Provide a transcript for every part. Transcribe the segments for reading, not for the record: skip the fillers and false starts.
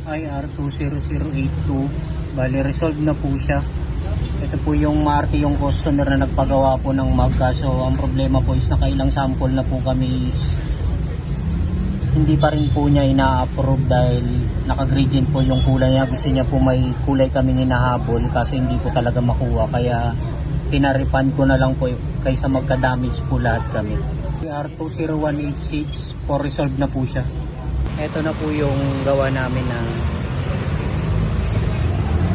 IR20082. Bali, resolved na po siya. Ito po yung maarte yung customer na nagpagawa po ng mag. So ang problema po is nakailang sample na po kami is hindi pa rin po niya ina-approve dahil naka-gradient po yung kulay niya. Gusto niya po may kulay kaming hinahabol kaso hindi po talaga makuha. Kaya pinarefund ko na lang po kaysa magka-damage po lahat kami. IR20186 for resolved na po siya. Ito na po yung gawa namin na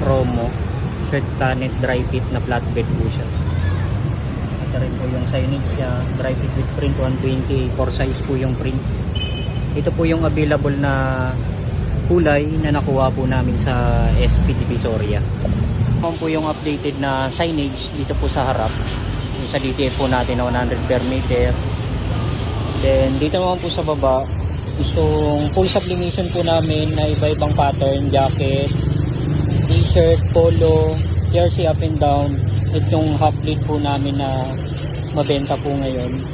promo Shirt Planet dry fit na flatbed po siya. Ito rin po yung signage niya, dry fit with print 120 4 size po yung print. Ito po yung available na kulay na nakuha po namin sa SP Divisoria. Ito po yung updated na signage dito po sa harap. Yung sa DTF po natin na 100 per meter. Then dito naman po sa baba, isang full sublimation po namin na iba-ibang pattern, jacket, t-shirt, polo, jersey up and down. Ito yung half plate po namin na mabenta po ngayon.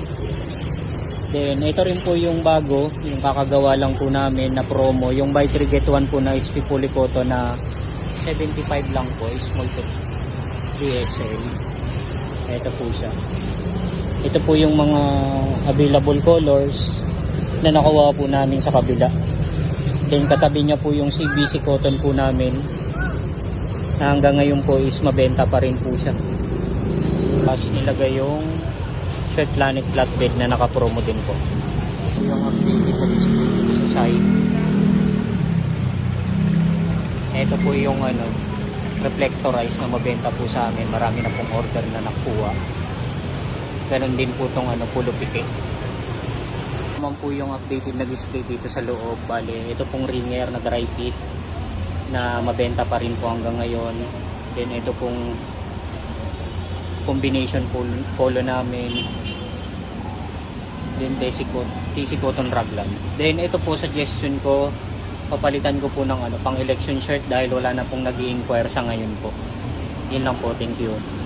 Then ito rin po yung bago, yung kakagawa lang po namin na promo, yung buy 3 get 1 po na SP Polycotton na 75 lang po, small to 3XL. Ito po siya. Ito po yung mga available colors na nakuha po namin sa kabila. Then katabi niya po yung CBC cotton po namin na hanggang ngayon po is mabenta pa rin po siya. Tapos nilagay yung Shirt Planet flatbed na naka-promo din po. Yung updated na display sa side. Ito po yung reflectorized na mabenta po sa amin. Marami na pong order na nakuha. Ganon din po itong pulo pique. Naman po yung updated na display dito sa loob. Bale, ito pong ringer na dry fit na mabenta pa rin po hanggang ngayon. Then ito pong combination polo namin. Then TC cotton raglan. Then ito po suggestion ko, papalitan ko po ng pang election shirt dahil wala na pong nag-i-inquire sa ngayon po. Yun lang po, thank you.